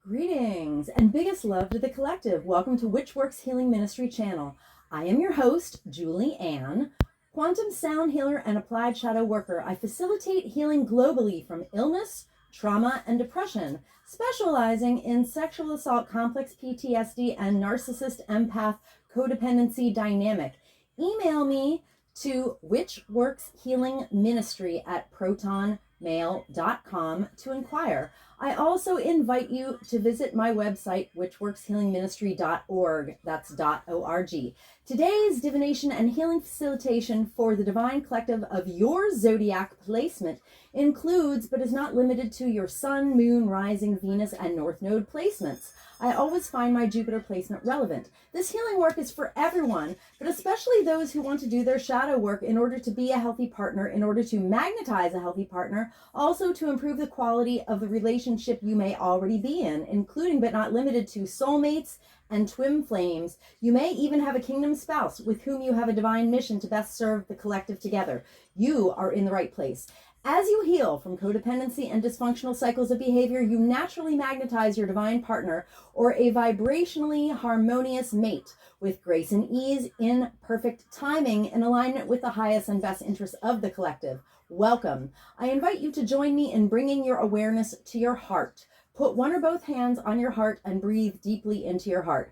Greetings and biggest love to the collective. Welcome to Which Works Healing Ministry channel. I am your host, Julie Ann, quantum sound healer and applied shadow worker. I facilitate healing globally from illness, trauma, and depression, specializing in sexual assault, complex PTSD, and narcissist empath codependency dynamic. Email me to whichworkshealingministry@protonmail.com to inquire. I also invite you to visit my website, whichworkshealingministry.org. That's .org. Today's divination and healing facilitation for the divine collective of your zodiac placement includes, but is not limited to, your sun, moon, rising, Venus, and north node placements. I always find my Jupiter placement relevant. This healing work is for everyone, but especially those who want to do their shadow work in order to be a healthy partner, in order to magnetize a healthy partner, also to improve the quality of the relationship you may already be in, including but not limited to soulmates and twin flames. You may even have a kingdom spouse with whom you have a divine mission to best serve the collective together. You are in the right place. As you heal from codependency and dysfunctional cycles of behavior, you naturally magnetize your divine partner or a vibrationally harmonious mate with grace and ease, in perfect timing, in alignment with the highest and best interests of the collective. Welcome. I invite you to join me in bringing your awareness to your heart. Put one or both hands on your heart and breathe deeply into your heart.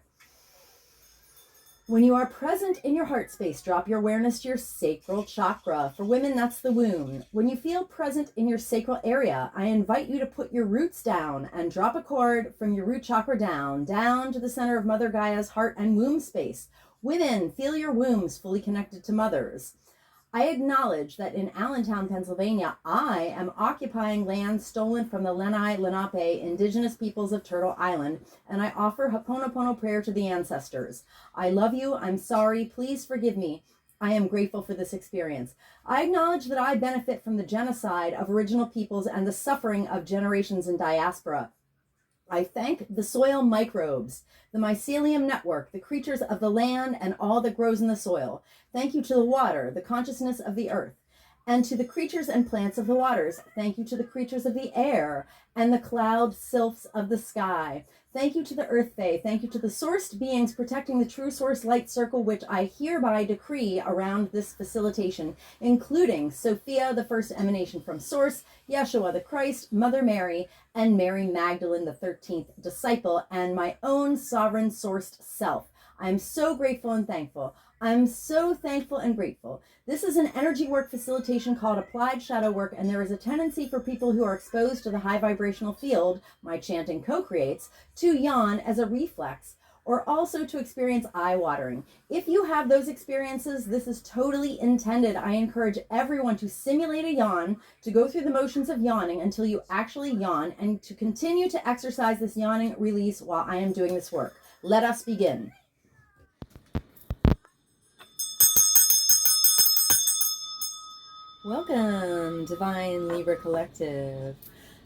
When you are present in your heart space, drop your awareness to your sacral chakra. For women, that's the womb. When you feel present in your sacral area, I invite you to put your roots down and drop a cord from your root chakra down to the center of Mother Gaia's heart and womb space. Women, feel your wombs fully connected to mothers. I acknowledge that in Allentown, Pennsylvania, I am occupying land stolen from the Lenni Lenape indigenous peoples of Turtle Island, and I offer Ho'oponopono prayer to the ancestors. I love you. I'm sorry. Please forgive me. I am grateful for this experience. I acknowledge that I benefit from the genocide of original peoples and the suffering of generations in diaspora. I thank the soil microbes, the mycelium network, the creatures of the land, and all that grows in the soil. Thank you to the water, the consciousness of the earth, and to the creatures and plants of the waters. Thank you to the creatures of the air and the cloud sylphs of the sky. Thank you to the earth fae. Thank you to the sourced beings protecting the true source light circle, which I hereby decree around this facilitation, including Sophia, the first emanation from source, Yeshua the Christ, Mother Mary, and Mary Magdalene, the 13th disciple, and my own sovereign sourced self. I'm so grateful and thankful. I'm so thankful and grateful. This is an energy work facilitation called applied shadow work, and there is a tendency for people who are exposed to the high vibrational field my chanting co-creates to yawn as a reflex, or also to experience eye watering. If you have those experiences, this is totally intended. I encourage everyone to simulate a yawn, to go through the motions of yawning until you actually yawn, and to continue to exercise this yawning release while I am doing this work. Let us begin. Welcome, Divine Libra Collective.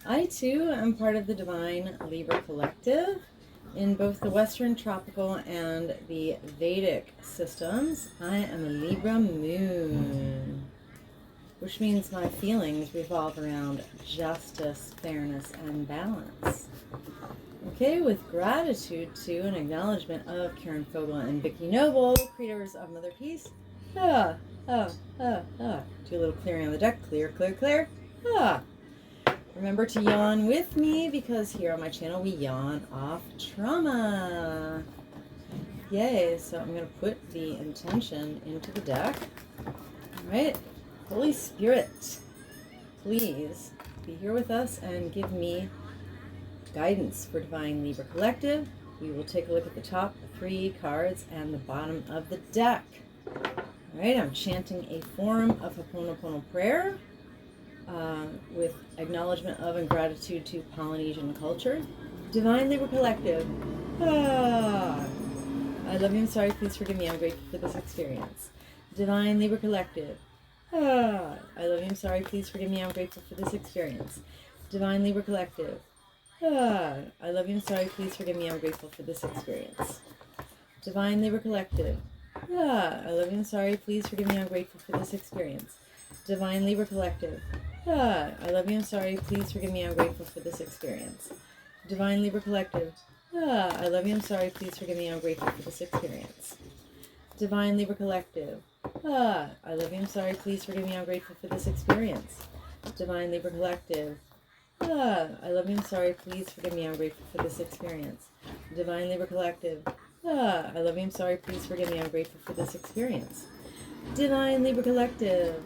I too am part of the Divine Libra Collective in both the Western Tropical and the Vedic systems. I am a Libra moon, which means my feelings revolve around justice, fairness, and balance. Okay, with gratitude to an acknowledgement of Karen Fogel and Vicky Noble, creators of Mother Peace. Do a little clearing on the deck. Clear, clear, clear. Remember to yawn with me, because here on my channel we yawn off trauma. Yay, so I'm going to put the intention into the deck. Alright, Holy Spirit, please be here with us and give me guidance for Divine Libra Collective. We will take a look at the top 3 cards and the bottom of the deck. Alright, I'm chanting a form of Ho'oponopono prayer with acknowledgement of and gratitude to Polynesian culture. Divine Libra Collective. I love you, I'm sorry, please forgive me, I'm grateful for this experience. Divine Libra Collective. I love you, I'm sorry, please forgive me, I'm grateful for this experience. Divine Libra Collective. I love you, I'm sorry, please forgive me, I'm grateful for this experience. Divine Libra Collective. I love you, I'm sorry, please forgive me, I'm grateful for this experience. Divine Libra Collective. I love you, I'm sorry, please forgive me, I'm grateful for this experience. Divine Libra Collective. I love you, I'm sorry, please forgive me, I'm grateful for this experience. Divine Libra Collective. I love you, I'm sorry, please forgive me, I'm grateful for this experience. Divine Libra Collective. I love you, I'm sorry, please forgive me, I'm grateful for this experience. Divine Libra Collective. I love you, I'm sorry, please forgive me, I'm grateful for this experience. Divine Libra Collective.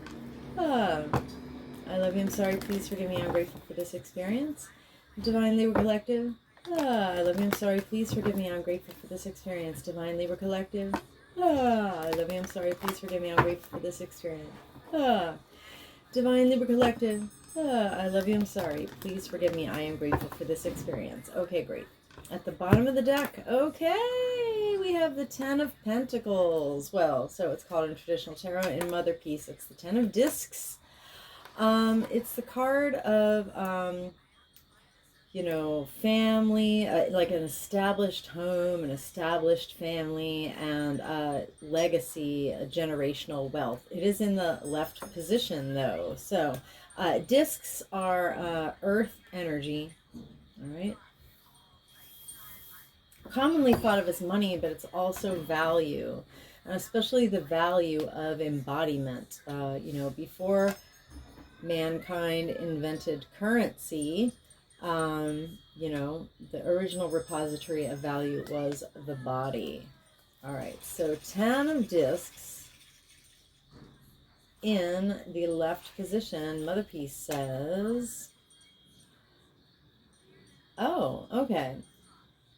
I love you, I'm sorry, please forgive me, I'm grateful for this experience. Divine Libra Collective. I love you, I'm sorry, please forgive me, I'm grateful for this experience. Divine Libra Collective. I love you, I'm sorry, please forgive me, I'm grateful for this experience. Divine Libra Collective. I love you, I'm sorry, please forgive me, I am grateful for this experience. Okay, great. At the bottom of the deck, okay, we have the Ten of Pentacles. Well, so it's called in traditional tarot. In Mother Peace, it's the Ten of Discs. It's the card of, you know, family, like an established home, an established family, and legacy, generational wealth. It is in the left position, though. So, discs are earth energy, all right? Commonly thought of as money, but it's also value, and especially the value of embodiment. You know, before mankind invented currency, you know, the original repository of value was the body. All right, so 10 of discs in the left position. Mother Peace says, oh, okay.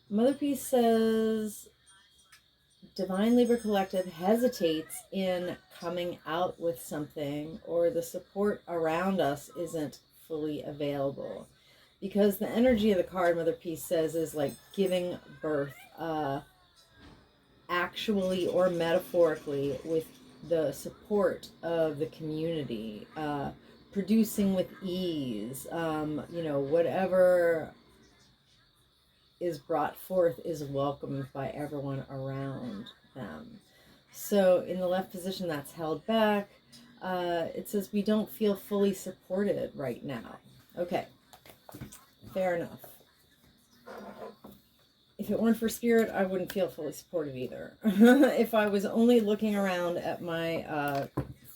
Mother Peace says, Divine Libra Collective hesitates in coming out with something, or the support around us isn't fully available. Because the energy of the card, Mother Peace says, is like giving birth, actually or metaphorically, with the support of the community, producing with ease, you know, whatever is brought forth is welcomed by everyone around them. So in the left position, that's held back. It says we don't feel fully supported right now. Okay, fair enough. If it weren't for spirit, I wouldn't feel fully supported either. If I was only looking around at my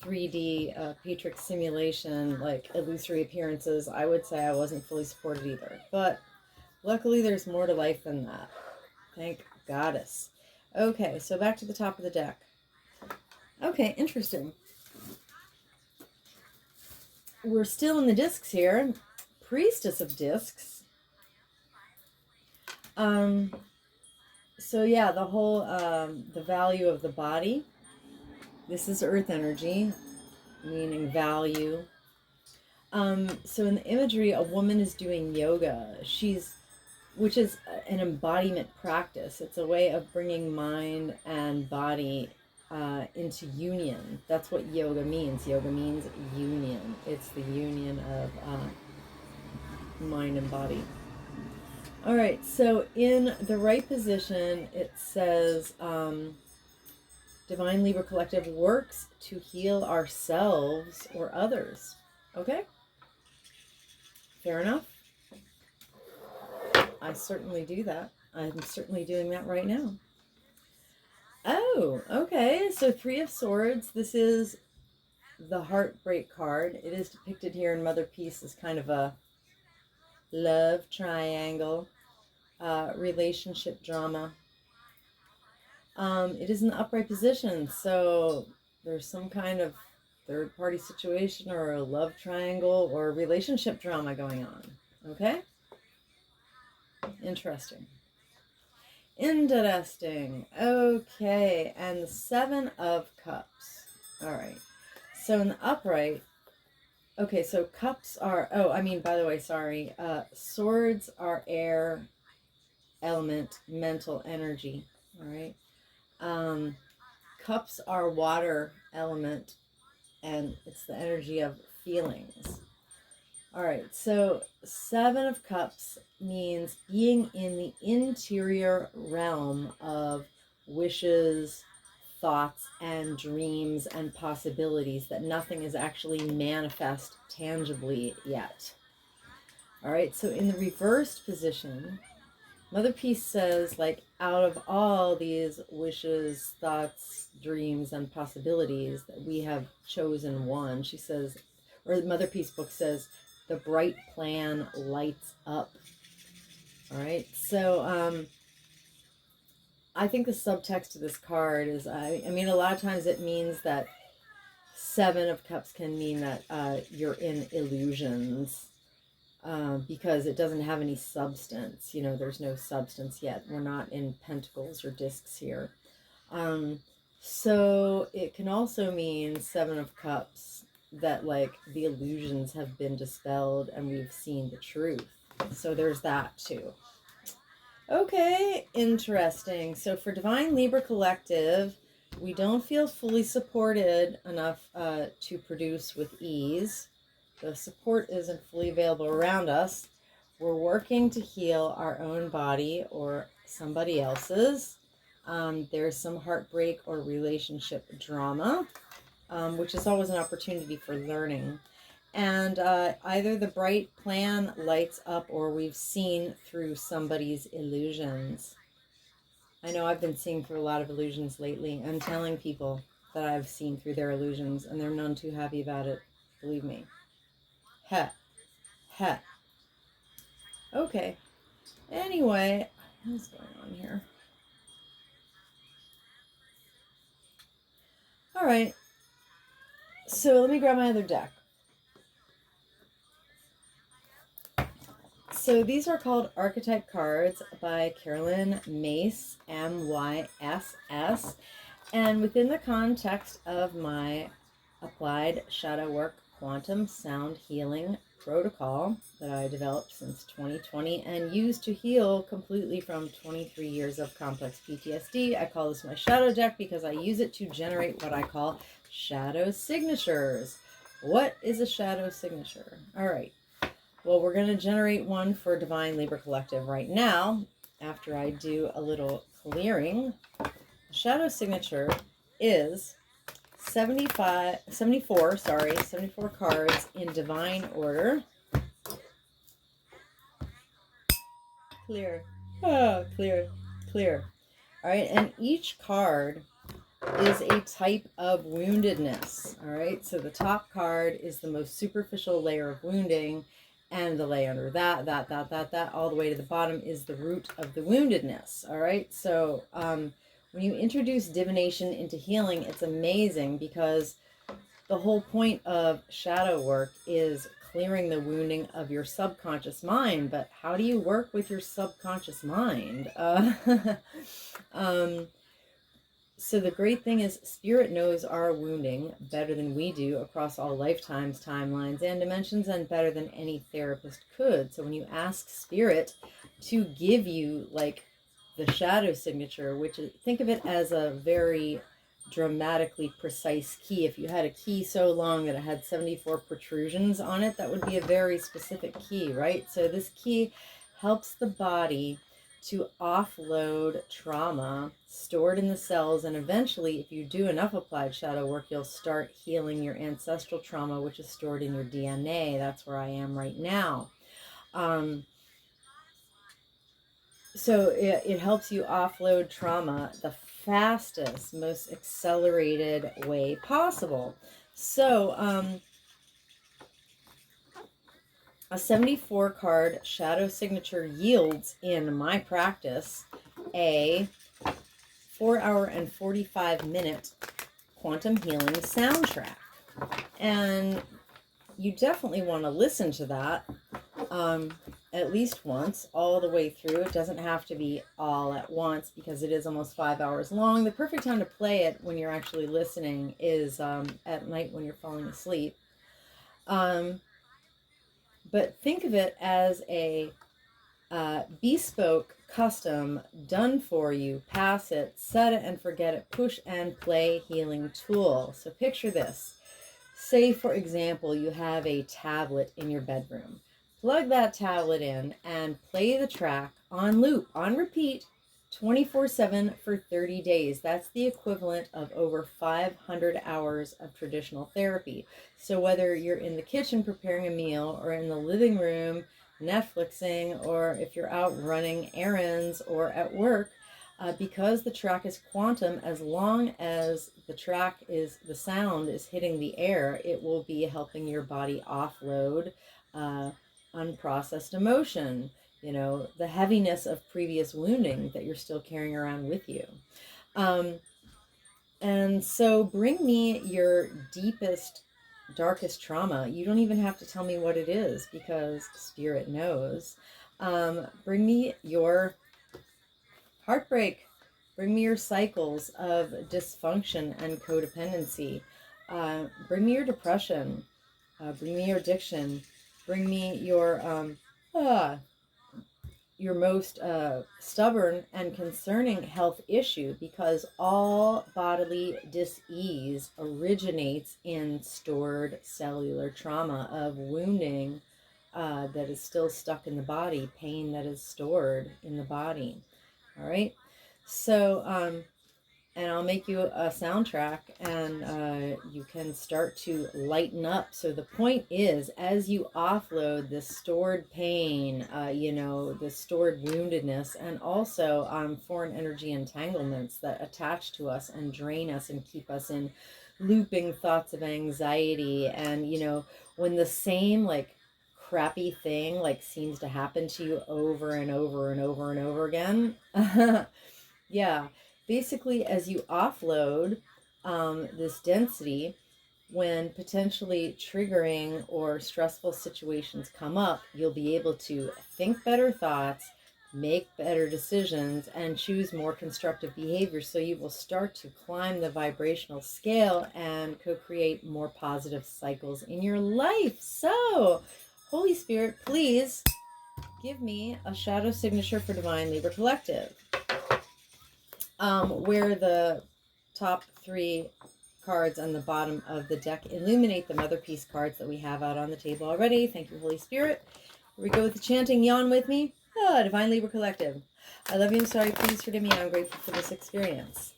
3D Patrix simulation, like illusory appearances, I would say I wasn't fully supported either. But luckily, there's more to life than that. Thank Goddess. Okay, so back to the top of the deck. Okay, interesting. We're still in the discs here. Priestess of Discs. So yeah, the whole, the value of the body. This is earth energy, meaning value. So in the imagery, a woman is doing yoga. Which is an embodiment practice. It's a way of bringing mind and body into union. That's what yoga means. Yoga means union. It's the union of mind and body. All right, so in the right position, it says, Divine Libra Collective works to heal ourselves or others. Okay? Fair enough. I certainly do that. I'm certainly doing that right now. Oh, okay. So 3 of Swords. This is the heartbreak card. It is depicted here in Mother Peace as kind of a love triangle, relationship drama. It is in the upright position, so there's some kind of third-party situation or a love triangle or a relationship drama going on. Okay? Interesting. Okay, and the 7 of Cups. All right. So in the upright, okay, so cups are, by the way, sorry. Swords are air element, mental energy. All right. Cups are water element, and it's the energy of feelings. All right, so 7 of Cups means being in the interior realm of wishes, thoughts, and dreams and possibilities that nothing is actually manifest tangibly yet. All right, so in the reversed position, Mother Peace says, like, out of all these wishes, thoughts, dreams, and possibilities, that we have chosen one. She says, or the Mother Peace book says, the bright plan lights up. All right, so I think the subtext of this card is, I mean, a lot of times it means that Seven of Cups can mean that you're in illusions. Because it doesn't have any substance. You know, there's no substance yet. We're not in pentacles or discs here. So it can also mean Seven of Cups, that like the illusions have been dispelled and we've seen the truth. So there's that too. Okay, interesting. So for Divine Libra Collective, we don't feel fully supported enough to produce with ease. The support isn't fully available around us. We're working to heal our own body or somebody else's. There's some heartbreak or relationship drama, which is always an opportunity for learning. And either the bright plan lights up or we've seen through somebody's illusions. I know I've been seeing through a lot of illusions lately and telling people that I've seen through their illusions, and they're none too happy about it, believe me. Heh. Okay. Anyway, what's going on here? All right. So let me grab my other deck. So these are called Archetype cards by Carolyn Mace, M-Y-S-S. And within the context of my applied shadow work quantum sound healing protocol that I developed since 2020 and used to heal completely from 23 years of complex PTSD. I call this my shadow deck because I use it to generate what I call shadow signatures. What is a shadow signature? All right. Well, we're going to generate one for Divine Libra Collective right now after I do a little clearing. Shadow signature is 74 cards in divine order. Clear. Oh, clear. All right, and each card is a type of woundedness. All right, so the top card is the most superficial layer of wounding, and the layer under that, all the way to the bottom is the root of the woundedness. All right, so when you introduce divination into healing, it's amazing because the whole point of shadow work is clearing the wounding of your subconscious mind. But how do you work with your subconscious mind? So the great thing is Spirit knows our wounding better than we do across all lifetimes, timelines, and dimensions, and better than any therapist could. So when you ask Spirit to give you like the shadow signature, which is, think of it as a very dramatically precise key. If you had a key so long that it had 74 protrusions on it, that would be a very specific key, right? So this key helps the body to offload trauma stored in the cells, and eventually, if you do enough applied shadow work, you'll start healing your ancestral trauma, which is stored in your DNA. That's where I am right now. So it helps you offload trauma the fastest, most accelerated way possible. So a 74 card shadow signature yields, in my practice, a 4-hour and 45-minute quantum healing soundtrack. And you definitely want to listen to that at least once, all the way through. It doesn't have to be all at once because it is almost 5 hours long. The perfect time to play it when you're actually listening is at night when you're falling asleep. But think of it as a bespoke, custom, done for you, pass it, set it and forget it, push and play healing tool. So picture this. Say, for example, you have a tablet in your bedroom. Plug that tablet in and play the track on loop, on repeat, 24/7 for 30 days. That's the equivalent of over 500 hours of traditional therapy. So whether you're in the kitchen preparing a meal or in the living room Netflixing, or if you're out running errands or at work, because the track is quantum, as long as the sound is hitting the air, it will be helping your body offload unprocessed emotion, the heaviness of previous wounding that you're still carrying around with you. And so bring me your deepest, darkest trauma. You don't even have to tell me what it is, because Spirit knows. Bring me your heartbreak. Bring me your cycles of dysfunction and codependency. Bring me your depression. Bring me your addiction. Bring me your most stubborn and concerning health issue, because all bodily dis-ease originates in stored cellular trauma of wounding that is still stuck in the body, pain that is stored in the body. All right. So, and I'll make you a soundtrack, and you can start to lighten up. So the point is, as you offload the stored pain, the stored woundedness, and also foreign energy entanglements that attach to us and drain us and keep us in looping thoughts of anxiety. And, when the same crappy thing seems to happen to you over and over and over and over again. Yeah, basically, as you offload this density, when potentially triggering or stressful situations come up, you'll be able to think better thoughts, make better decisions, and choose more constructive behavior. So you will start to climb the vibrational scale and co-create more positive cycles in your life. So, Holy Spirit, please give me a shadow signature for Divine Libra Collective. Where the top 3 cards on the bottom of the deck illuminate the Mother Peace cards that we have out on the table already. Thank you, Holy Spirit. Here we go with the chanting. Yawn with me. Divine Libra Collective. I love you. I'm sorry. Please forgive me. I'm grateful for this experience.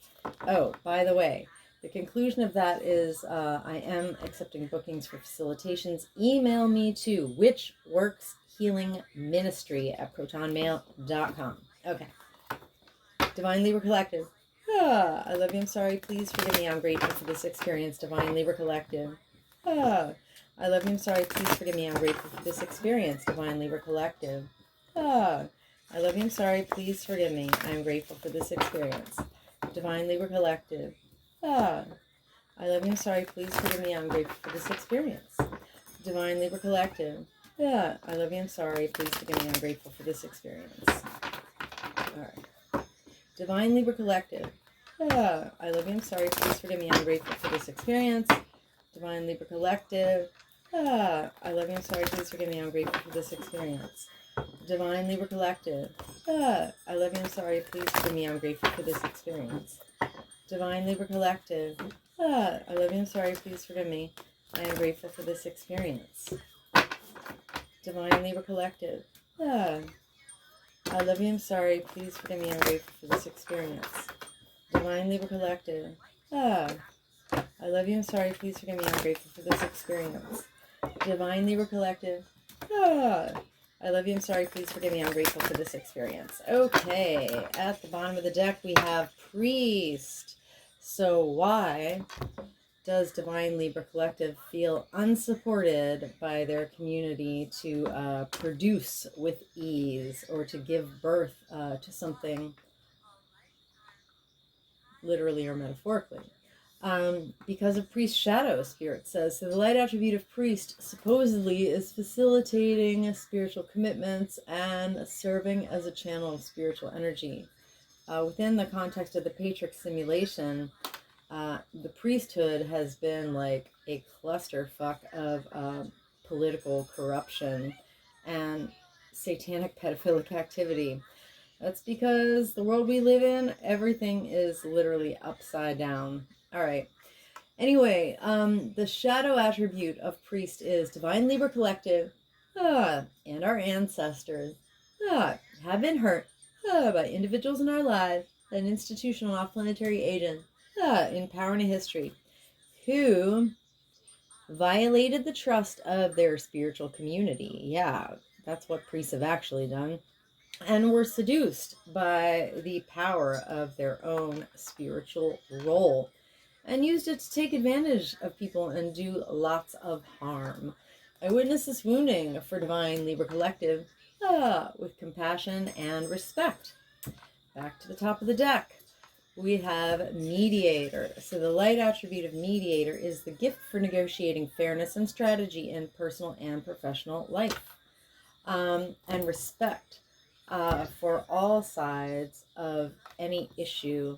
Oh, by the way, the conclusion of that is I am accepting bookings for facilitations. Email me to witchworkshealingministry@protonmail.com. Okay. Divine Libra Collective. I love you. I'm sorry. Please forgive me. I'm grateful for this experience. Divine Libra Collective. I love you. I'm sorry. Please forgive me. I'm grateful for this experience. Divine Libra Collective. I love you. I'm sorry. Please forgive me. I'm grateful for this experience. Divine Libra Collective. I love you. I'm sorry. Please forgive me. I'm grateful for this experience. Divine Libra Collective. I love you. I'm sorry. Please forgive me. I'm grateful for this experience. All right. Divine Libra Collective. I love you. I'm sorry. Please forgive me. I'm grateful for this experience. Divine Libra Collective. I love you. I'm sorry. Please forgive me. I'm grateful for this experience. Divine Libra Collective. I love you. I'm sorry. Please forgive me. I'm grateful for this experience. Divine Libra Collective. I love you. I'm sorry. Please forgive me. I am grateful for this experience. Divine Libra Collective. I love you. I'm sorry. Please forgive me. I'm grateful for this experience. Divine Libra Collective. I love you. I'm sorry. Please forgive me. I'm grateful for this experience. Divine Libra Collective. I love you. I'm sorry. Please forgive me. I'm grateful for this experience. Okay. At the bottom of the deck, we have Priest. So why does Divine Libra Collective feel unsupported by their community to produce with ease or to give birth to something literally or metaphorically? Because of Priest shadow, Spirit says. So the light attribute of Priest supposedly is facilitating spiritual commitments and serving as a channel of spiritual energy. Within the context of the Patrix simulation, the priesthood has been like a clusterfuck of political corruption and satanic pedophilic activity. That's because the world we live in, everything is literally upside down. All right. Anyway, the shadow attribute of Priest is Divine Libra Collective and our ancestors have been hurt by individuals in our lives and institutional off-planetary agents in power and history who violated the trust of their spiritual community. Yeah, That's what priests have actually done. And were seduced by the power of their own spiritual role and used it to take advantage of people and do lots of harm. I witnessed this wounding for Divine Libra Collective with compassion and respect. Back to the top of the deck, we have mediator. So the light attribute of mediator is the gift for negotiating fairness and strategy in personal and professional life. And respect for all sides of any issue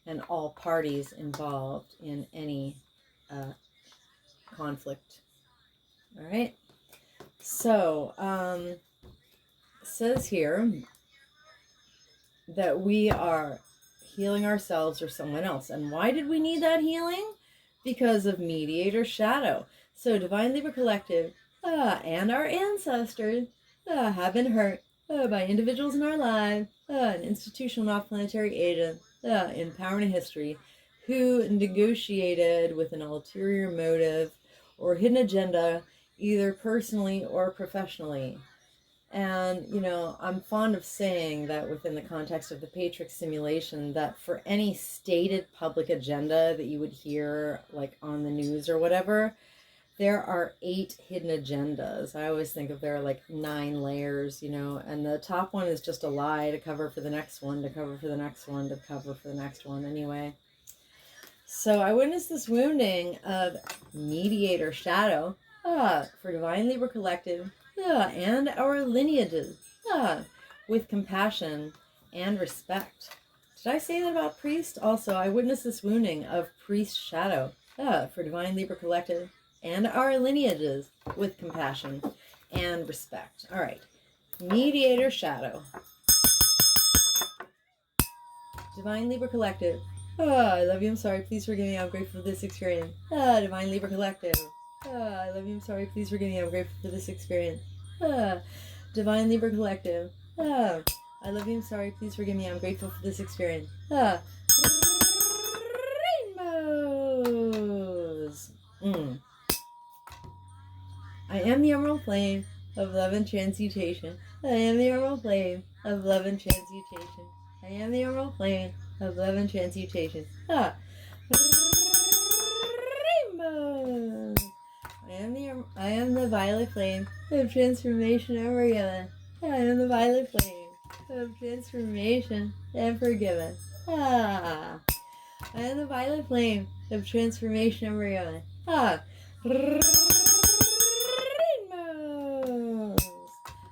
and all parties involved in any conflict. All right. So it says here that we are healing ourselves or someone else. And why did we need that healing? Because of mediator shadow. So Divine Libra Collective and our ancestors have been hurt by individuals in our lives, an institutional not-planetary agent in power and history who negotiated with an ulterior motive or hidden agenda, either personally or professionally. And, you know, I'm fond of saying that within the context of the Patrix simulation, that for any stated public agenda that you would hear, like on the news or whatever, there are 8 hidden agendas. I always think of there are like 9 layers, you know, and the top one is just a lie to cover for the next one, to cover for the next one, to cover for the next one anyway. So I witnessed this wounding of mediator shadow for Divine Libra Collective and our lineages with compassion and respect. Did I say that about priest? Also, I witnessed this wounding of priest shadow for Divine Libra Collective and our lineages with compassion and respect. All right, mediator shadow. Divine Libra Collective. I love you, I'm sorry, please forgive me, I'm grateful for this experience. Divine Libra Collective. I love you, I'm sorry, please forgive me, I'm grateful for this experience. Divine Libra Collective. I love you, I'm sorry, please forgive me, I'm grateful for this experience. Rainbows. I am the emerald flame of love and transmutation. I am the emerald flame of love and transmutation. I am the emerald flame of love and transmutation. Rainbows. I am the violet flame of transformation and forgiven. I am the violet flame of transformation and forgiven. I am the violet flame of transformation and forgiven. Rainbows.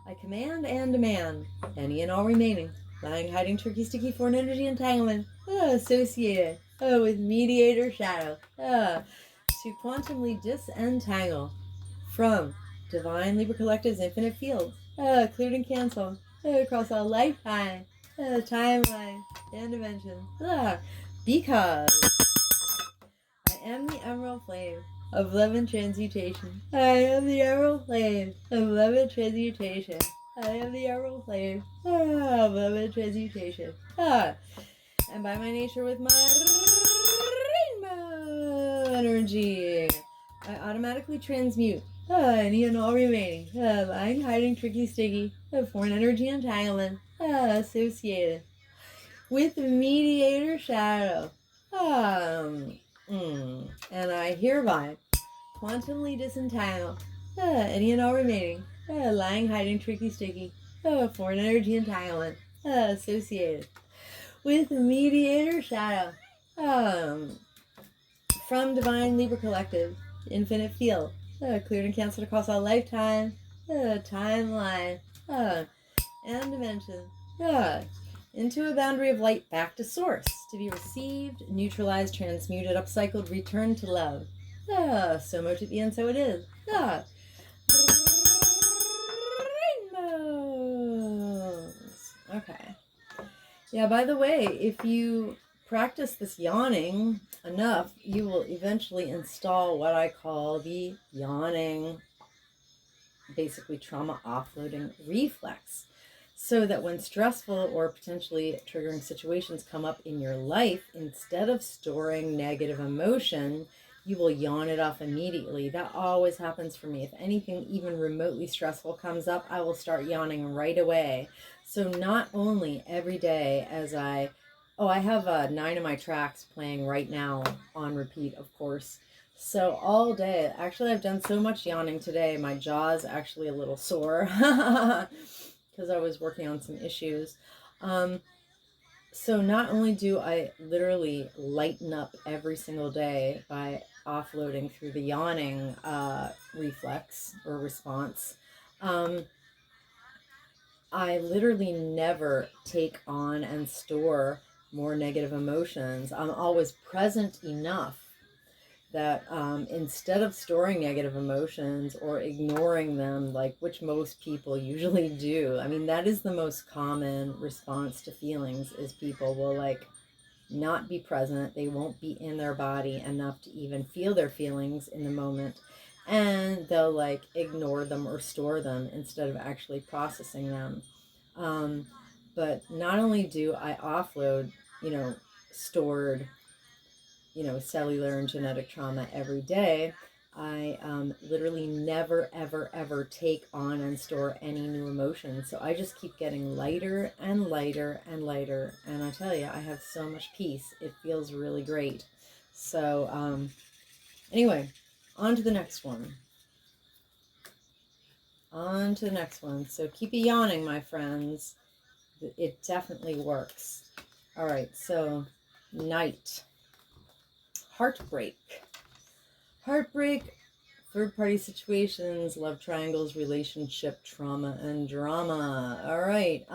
I command and demand any and all remaining lying, hiding, tricky, sticky, foreign energy entanglement associated with mediator shadow to quantumly disentangle from Divine Libra Collective's infinite field, cleared and canceled across all lifetime, timeline, and dimension. Because I am the emerald flame of love and transmutation. I am the emerald flame of love and transmutation. I am the emerald flame of love and transmutation. And by my nature with my rainbow energy, I automatically transmute any and all remaining lying, hiding, tricky, sticky, foreign energy entanglement associated with mediator shadow. And I hereby quantumly disentangle any and all remaining lying, hiding, tricky, sticky, foreign energy entanglement associated with mediator shadow from Divine Libra Collective, infinite field, cleared and canceled across all lifetime, timeline, and dimension, into a boundary of light back to source, to be received, neutralized, transmuted, upcycled, returned to love. So much at the end, so it is. Rainbows. Okay. Yeah, by the way, if you practice this yawning enough, you will eventually install what I call the yawning, basically trauma offloading reflex. So that when stressful or potentially triggering situations come up in your life, instead of storing negative emotion, you will yawn it off immediately. That always happens for me. If anything even remotely stressful comes up, I will start yawning right away. So not only every day as I have 9 of my tracks playing right now on repeat, of course. So all day, actually I've done so much yawning today, my jaw's actually a little sore because I was working on some issues. So not only do I literally lighten up every single day by offloading through the yawning reflex or response, I literally never take on and store more negative emotions. I'm always present enough that instead of storing negative emotions or ignoring them, like which most people usually do, I mean, that is the most common response to feelings, is people will like not be present. They won't be in their body enough to even feel their feelings in the moment. And they'll like ignore them or store them instead of actually processing them. But not only do I offload, stored, cellular and genetic trauma every day, I literally never, ever, ever take on and store any new emotions. So I just keep getting lighter and lighter and lighter. And I tell you, I have so much peace. It feels really great. So anyway, on to the next one. On to the next one. So keep yawning, my friends. It definitely works. All right, so night. Heartbreak, third-party situations, love triangles, relationship trauma, and drama. All right.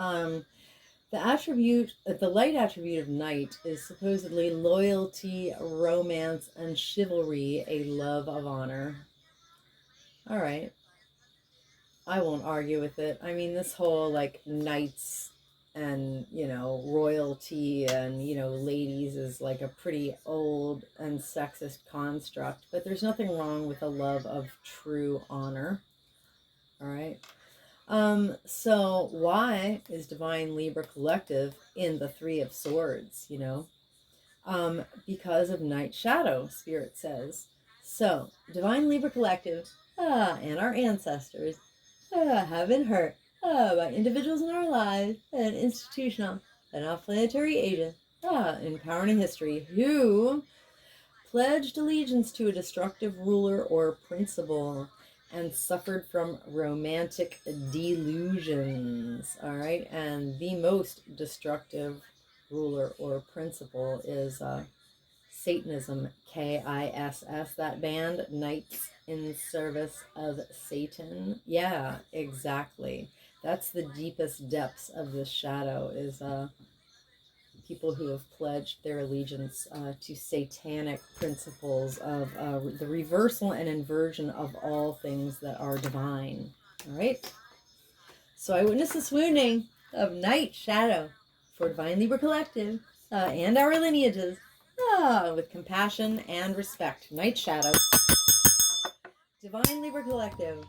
The light attribute of night is supposedly loyalty, romance, and chivalry, a love of honor. All right. I won't argue with it. I mean, this whole like knights and royalty and ladies is like a pretty old and sexist construct, but there's nothing wrong with a love of true honor. All right. So why is Divine Libra Collective in the Three of Swords? Because of Night Shadow, Spirit says. So Divine Libra Collective and our ancestors have been hurt by individuals in our lives and institutional and off-planetary agents in power and history who pledged allegiance to a destructive ruler or principle and suffered from romantic delusions. All right, and the most destructive ruler or principle is Satanism, KISS, that band, Knights in Service of Satan. Yeah, exactly. That's the deepest depths of this shadow, is people who have pledged their allegiance to satanic principles of the reversal and inversion of all things that are divine. All right? So I witnessed the swooning of Night Shadow for Divine Libra Collective and our lineages with compassion and respect. Night Shadow. Divine Libra Collective.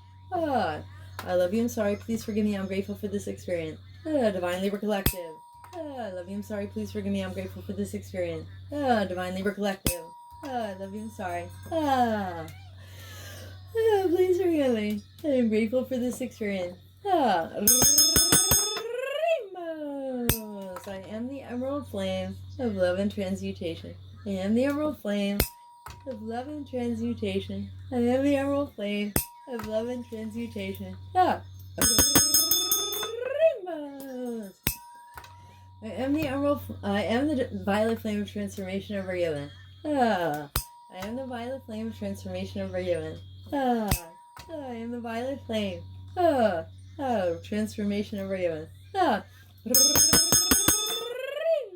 I love you, I'm sorry, please forgive me, I'm grateful for this experience. Divine Libra Collective. I love you, I'm sorry, please forgive me, I'm grateful for this experience. Divine Libra Collective. I love you, I'm sorry. Please forgive me, I'm grateful for this experience. Rainbows. I am the emerald flame of love and transmutation. I am the emerald flame of love and transmutation. I am the emerald flame of love and transmutation. Rainbows. I am the violet flame of transformation over Yawning. I am the violet flame of transformation over Yawning. I am the violet flame. Transformation over Yawning.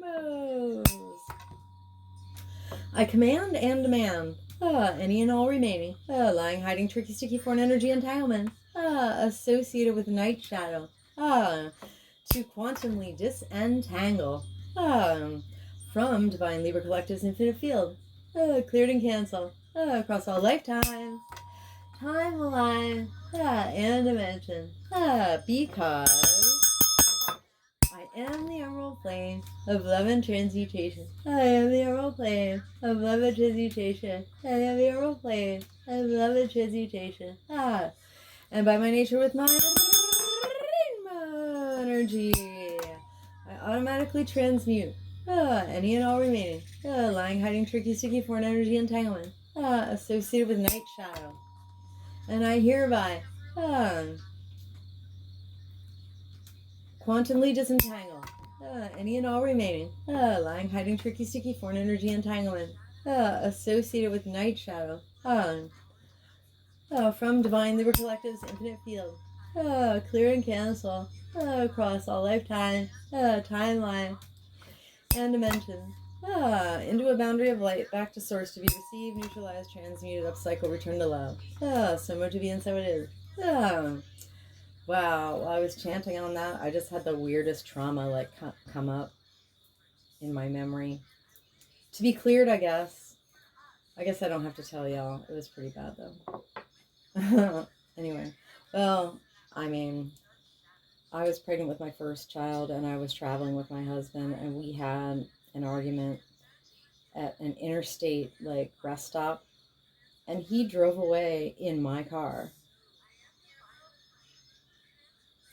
Rainbows. I command and demand any and all remaining lying, hiding, tricky, sticky, foreign energy entanglements associated with Night Shadow to quantumly disentangle from Divine Libra Collective's infinite field, cleared and canceled across all lifetimes, timelines, and dimensions, because I am the emerald flame of love and transmutation. I am the emerald flame of love and transmutation. I am the emerald flame of love and transmutation. And by my nature with my rainbow energy, I automatically transmute any and all remaining lying, hiding, tricky, sticky, foreign energy entanglement associated with night shadow. And I hereby quantumly disentangle any and all remaining lying, hiding, tricky, sticky, foreign energy entanglement associated with night shadow from Divine Libra Collective's infinite field. Clear and cancel across all lifetime, timeline, and dimensions. Into a boundary of light, back to source to be received, neutralized, transmuted, upcycle, return to love. So much to be and so it is. Wow, while I was chanting on that, I just had the weirdest trauma like come up in my memory. To be cleared, I guess. I guess I don't have to tell y'all. It was pretty bad though. Anyway, well, I mean, I was pregnant with my first child and I was traveling with my husband and we had an argument at an interstate like rest stop and he drove away in my car.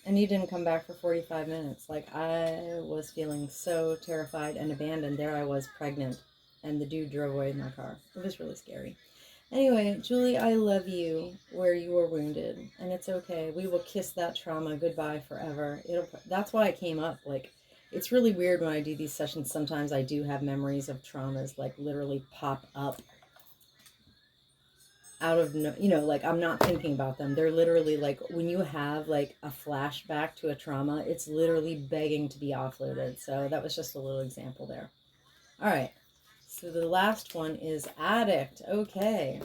And he didn't come back for 45 minutes. Like, I was feeling so terrified and abandoned. There I was, pregnant, and the dude drove away in my car. It was really scary. Anyway, Julie, I love you where you were wounded, and it's okay. We will kiss that trauma goodbye forever. That's why I came up. Like, it's really weird when I do these sessions. Sometimes I do have memories of traumas, like, literally pop up out of no, like I'm not thinking about them. They're literally like when you have like a flashback to a trauma, it's literally begging to be offloaded. So that was just a little example there. All right. So the last one is addict. Okay.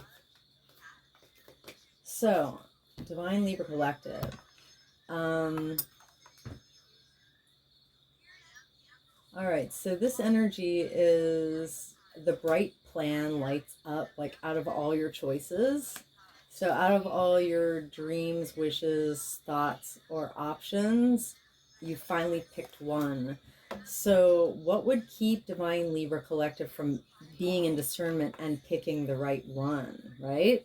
So Divine Libra Collective. All right. So this energy is the bright plan lights up like out of all your choices. So out of all your dreams, wishes, thoughts, or options, you finally picked one. So what would keep Divine Libra Collective from being in discernment and picking the right one, right?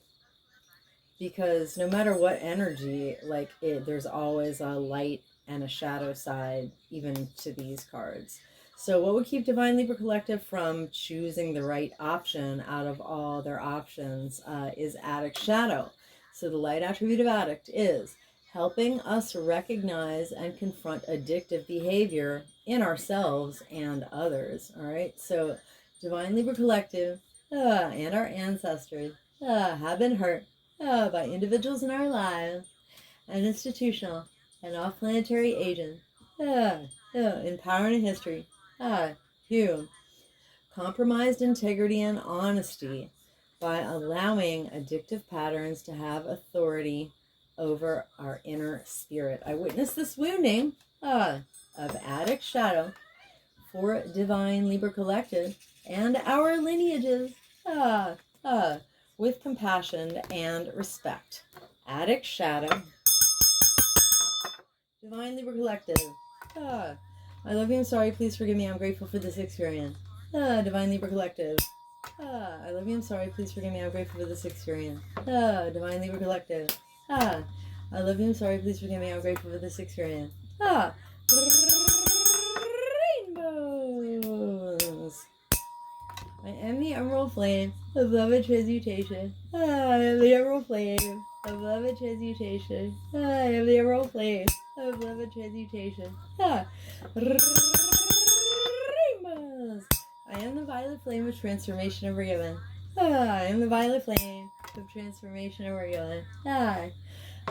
Because no matter what energy, like there's always a light and a shadow side even to these cards. So what would keep Divine Libra Collective from choosing the right option out of all their options is addict shadow. So the light attribute of addict is helping us recognize and confront addictive behavior in ourselves and others. All right. So Divine Libra Collective and our ancestors have been hurt by individuals in our lives and institutional and off-planetary agents in power and history. Who compromised integrity and honesty by allowing addictive patterns to have authority over our inner spirit. I witnessed this wounding of addict shadow for Divine Libra Collective and our lineages with compassion and respect. Addict shadow, Divine Libra Collective. I love you, I'm sorry, please forgive me, I'm grateful for this experience. Divine Libra Collective. I love you, I'm sorry, please forgive me, I'm grateful for this experience. Divine Libra Collective. I love you, I'm sorry, please forgive me, I'm grateful for this experience. Rainbows. I am the emerald flame of love and transmutation. I am the emerald flame of love and transmutation. I am the emerald flame of love and transmutation. Rainbows. I am the violet flame of transformation and forgiven. I am the violet flame of transformation and forgiven. I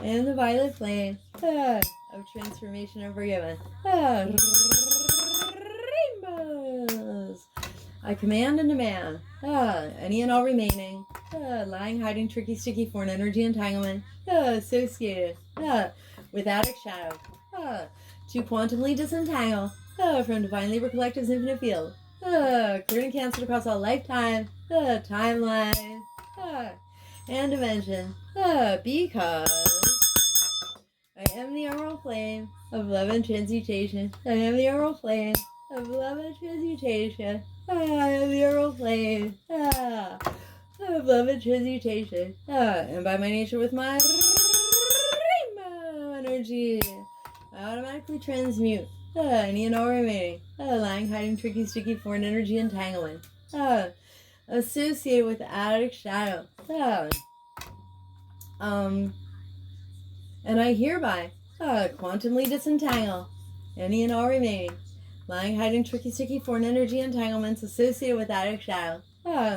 am the violet flame of transformation and forgiven. Rainbows. I command and demand any and all remaining lying, hiding, tricky, sticky, foreign energy entanglement associated with addict shadow to quantumly disentangle from Divine Libra Collective's infinite field, cleared and canceled across all lifetime, timeline, and dimension, because I am the emerald flame of love and transmutation. I am the emerald flame of love and transmutation. I am the emerald flame of love and transmutation. And by my nature with my rainbow energy, I automatically transmute any and all remaining lying, hiding, tricky, sticky, foreign energy entanglement associated with the attic shadow. And I hereby quantumly disentangle any and all remaining lying, hiding, tricky, sticky, foreign energy entanglements associated with attic shadow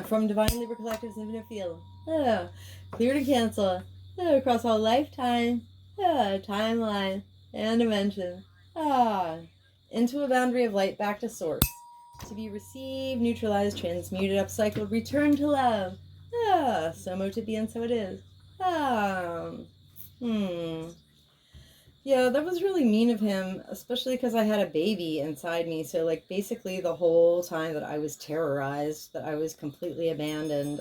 from Divine Libra Collective's infinite field. Clear to cancel across all lifetime, timeline, and dimension. Into a boundary of light back to source. To be received, neutralized, transmuted, upcycled, returned to love. So mote it be and so it is. Yeah, that was really mean of him, especially because I had a baby inside me. So, like, basically the whole time that I was terrorized, that I was completely abandoned,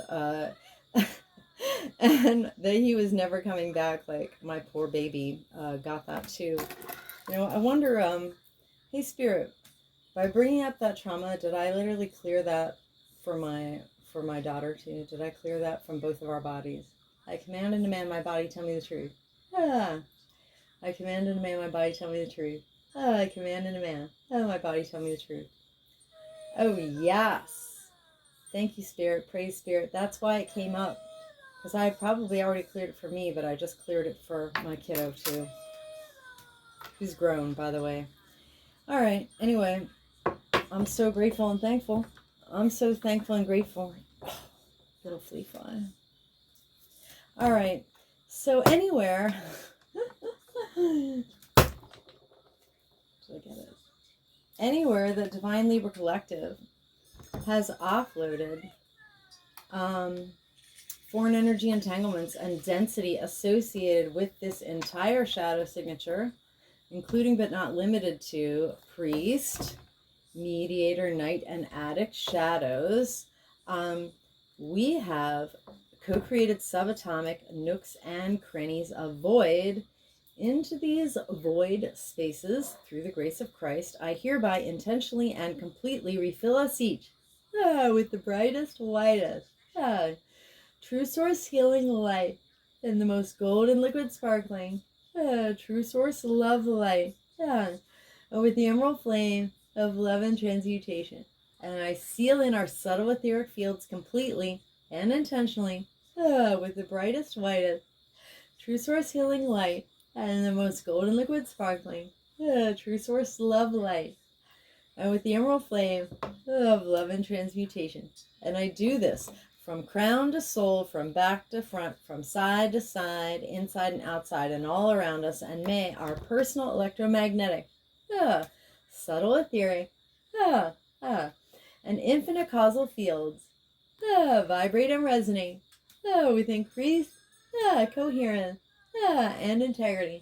and that he was never coming back, like, my poor baby got that too. You know, I wonder, hey, Spirit, by bringing up that trauma, did I literally clear that for my daughter too? Did I clear that from both of our bodies? I command and demand my body tell me the truth. I command and demand my body tell me the truth. I command and demand my body tell me the truth. Oh, yes. Thank you, Spirit. Praise, Spirit. That's why it came up. Because I probably already cleared it for me, but I just cleared it for my kiddo, too. Who's grown, by the way. All right. Anyway, I'm so grateful and thankful. I'm so thankful and grateful. Oh, little flea fly. All right. So anywhere... Anywhere that Divine Libra Collective has offloaded foreign energy entanglements and density associated with this entire shadow signature, including but not limited to priest, mediator, knight, and addict shadows, we have co-created subatomic nooks and crannies of void. Into these void spaces, through the grace of Christ, I hereby intentionally and completely refill us each with the brightest, whitest, true source healing light, and the most golden liquid sparkling, true source love light, with the emerald flame of love and transmutation. And I seal in our subtle etheric fields completely and intentionally with the brightest, whitest, true source healing light, and the most golden liquid sparkling, true source love light, and with the emerald flame of love and transmutation. And I do this from crown to sole, from back to front, from side to side, inside and outside, and all around us. And may our personal electromagnetic, subtle etheric, and infinite causal fields vibrate and resonate with increased coherence and integrity.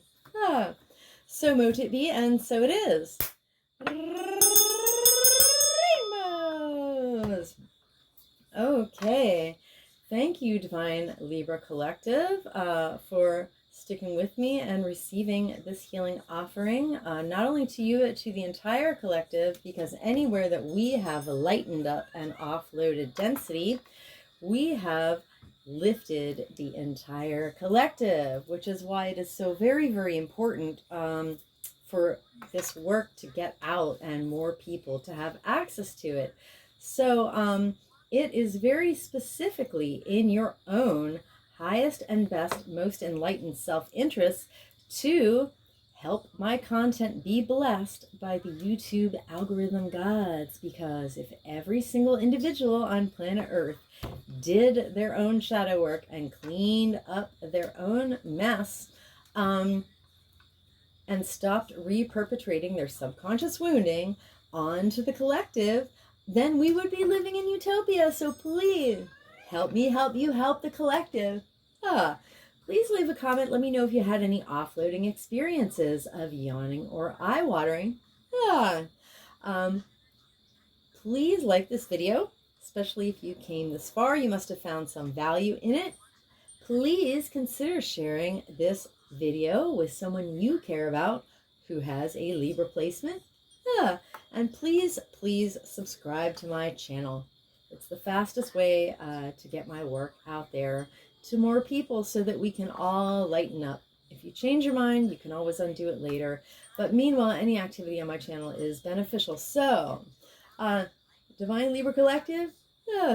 So mote it be, and so it is. Rainbows. Okay. Thank you, Divine Libra Collective, for sticking with me and receiving this healing offering, not only to you, but to the entire collective, because anywhere that we have lightened up and offloaded density, we have lifted the entire collective, which is why it is so very, very important for this work to get out and more people to have access to it. So it is very specifically in your own highest and best, most enlightened self-interest to help my content be blessed by the YouTube algorithm gods, because if every single individual on planet Earth did their own shadow work and cleaned up their own mess and stopped re-perpetrating their subconscious wounding onto the collective, then we would be living in utopia. So please help me help you help the collective. Please leave a comment. Let me know if you had any offloading experiences of yawning or eye-watering. Please like this video, especially if you came this far. You must have found some value in it. Please consider sharing this video with someone you care about who has a Libra placement. And please subscribe to my channel. It's the fastest way to get my work out there to more people so that we can all lighten up. If you change your mind, you can always undo it later. But meanwhile, any activity on my channel is beneficial. So, Divine Libra Collective,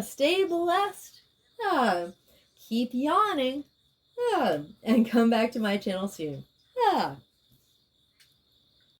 stay blessed, keep yawning, and come back to my channel soon.